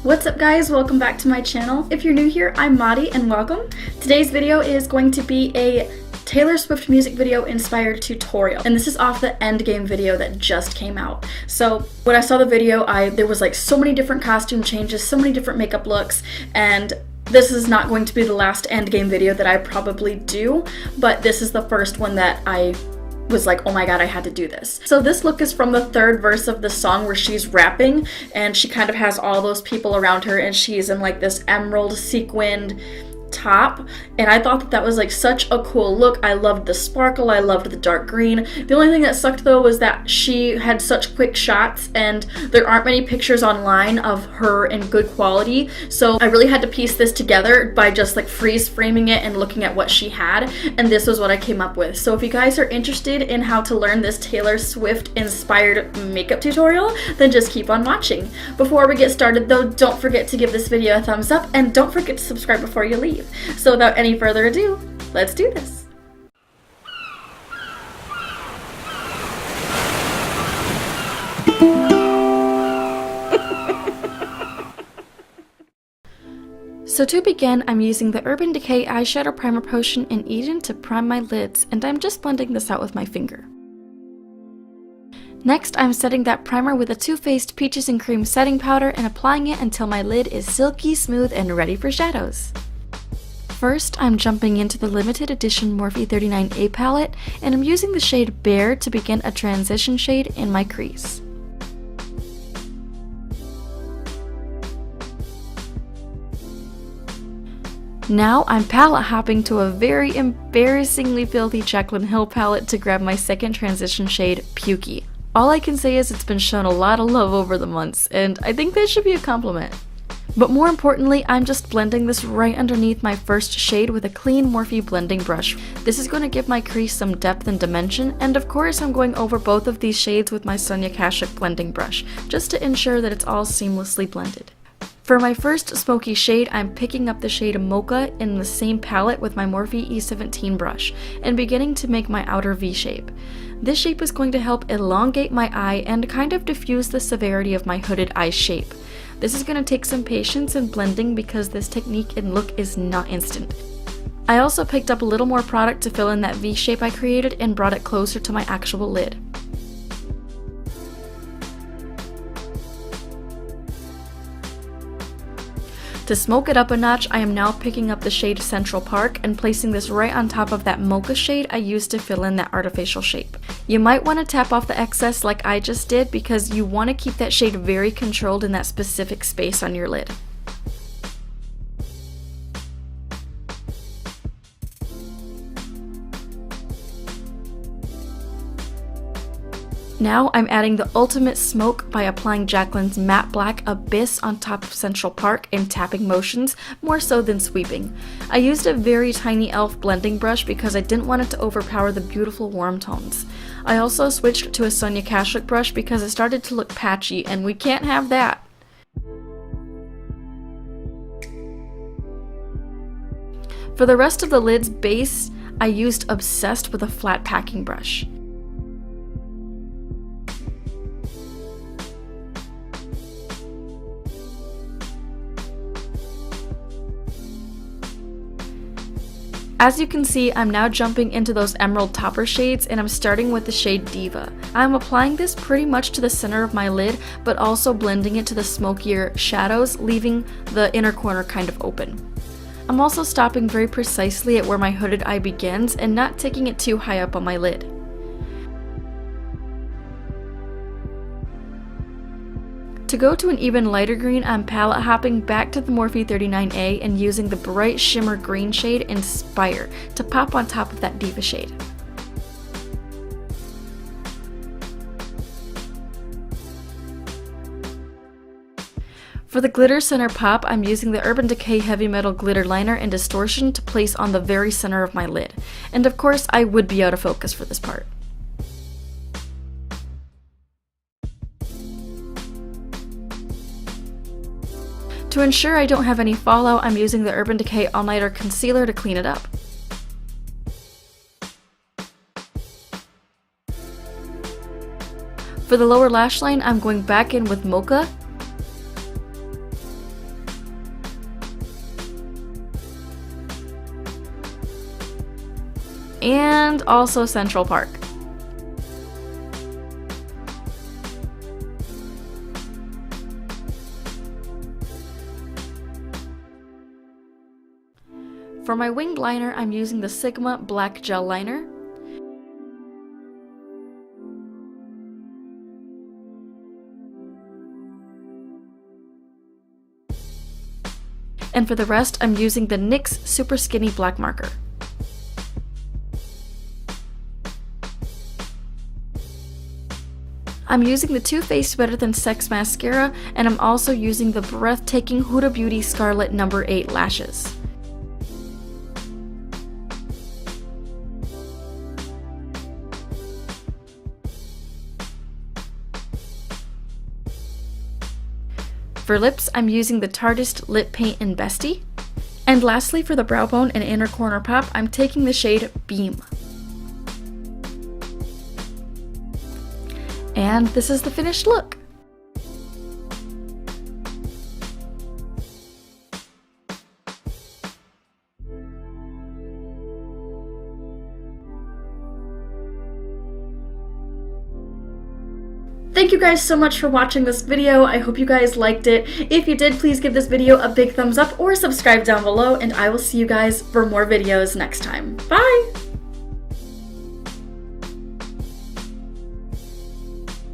What's up guys, welcome back to my channel. If you're new here, I'm Madi and welcome. Today's video is going to be a Taylor Swift music video inspired tutorial, and this is off the Endgame video that just came out. So when I saw the video, there was like so many different costume changes, so many different makeup looks, and this is not going to be the last Endgame video that I probably do, but this is the first one that I was like, oh my god, I had to do this. So this look is from the third verse of the song where she's rapping and she kind of has all those people around her and she's in like this emerald sequined top, and I thought that was like such a cool look. I loved the sparkle, I loved the dark green. The only thing that sucked though was that she had such quick shots and there aren't many pictures online of her in good quality, so I really had to piece this together by just like freeze framing it and looking at what she had, and this was what I came up with. So if you guys are interested in how to learn this Taylor Swift inspired makeup tutorial, then just keep on watching. Before we get started though, don't forget to give this video a thumbs up and don't forget to subscribe before you leave. So without any further ado, let's do this. So to begin, I'm using the Urban Decay eyeshadow primer potion in Edem to prime my lids, and I'm just blending this out with my finger. Next, I'm setting that primer with a Too Faced Peaches and Cream setting powder and applying it until my lid is silky smooth and ready for shadows. First, I'm jumping into the limited edition Morphe 39A palette, and I'm using the shade Bare to begin a transition shade in my crease. Now I'm palette hopping to a very embarrassingly filthy Jaclynn Hill palette to grab my second transition shade, Pukey. All I can say is it's been shown a lot of love over the months, and I think that should be a compliment. But more importantly, I'm just blending this right underneath my first shade with a clean Morphe blending brush. This is going to give my crease some depth and dimension, and of course I'm going over both of these shades with my Sonia Kashuk blending brush, just to ensure that it's all seamlessly blended. For my first smoky shade, I'm picking up the shade Mocha in the same palette with my Morphe E17 brush, and beginning to make my outer V shape. This shape is going to help elongate my eye and kind of diffuse the severity of my hooded eye shape. This is going to take some patience and blending because this technique and look is not instant. I also picked up a little more product to fill in that V shape I created and brought it closer to my actual lid. To smoke it up a notch, I am now picking up the shade Central Park and placing this right on top of that mocha shade I used to fill in that artificial shape. You might want to tap off the excess like I just did because you want to keep that shade very controlled in that specific space on your lid. Now I'm adding the ultimate smoke by applying Jaclynn's matte black Abyss on top of Central Park in tapping motions, more so than sweeping. I used a very tiny e.l.f. blending brush because I didn't want it to overpower the beautiful warm tones. I also switched to a Sonia Kashuk brush because it started to look patchy, and we can't have that. For the rest of the lid's base, I used Obsessed with a flat packing brush. As you can see, I'm now jumping into those emerald topper shades, and I'm starting with the shade Diva. I'm applying this pretty much to the center of my lid, but also blending it to the smokier shadows, leaving the inner corner kind of open. I'm also stopping very precisely at where my hooded eye begins and not taking it too high up on my lid. To go to an even lighter green, I'm palette hopping back to the Morphe 39A and using the bright shimmer green shade Inspire to pop on top of that Diva shade. For the glitter center pop, I'm using the Urban Decay Heavy Metal Glitter Liner Distortion to place on the very center of my lid. And of course, I would be out of focus for this part. To ensure I don't have any fallout, I'm using the Urban Decay All Nighter Concealer to clean it up. For the lower lash line, I'm going back in with Mocha. and also Central Park. For my winged liner, I'm using the Sigma Black Gel Liner. And for the rest, I'm using the NYX Super Skinny Black Marker. I'm using the Too Faced Better Than Sex Mascara, and I'm also using the breathtaking Huda Beauty Scarlett No. 8 Lashes. For lips, I'm using the Tarteist Lip Paint in Bestie. And lastly, for the brow bone and inner corner pop, I'm taking the shade Beam. And this is the finished look. Thank you guys so much for watching this video. I hope you guys liked it. If you did, please give this video a big thumbs up or subscribe down below, and I will see you guys for more videos next time. Bye!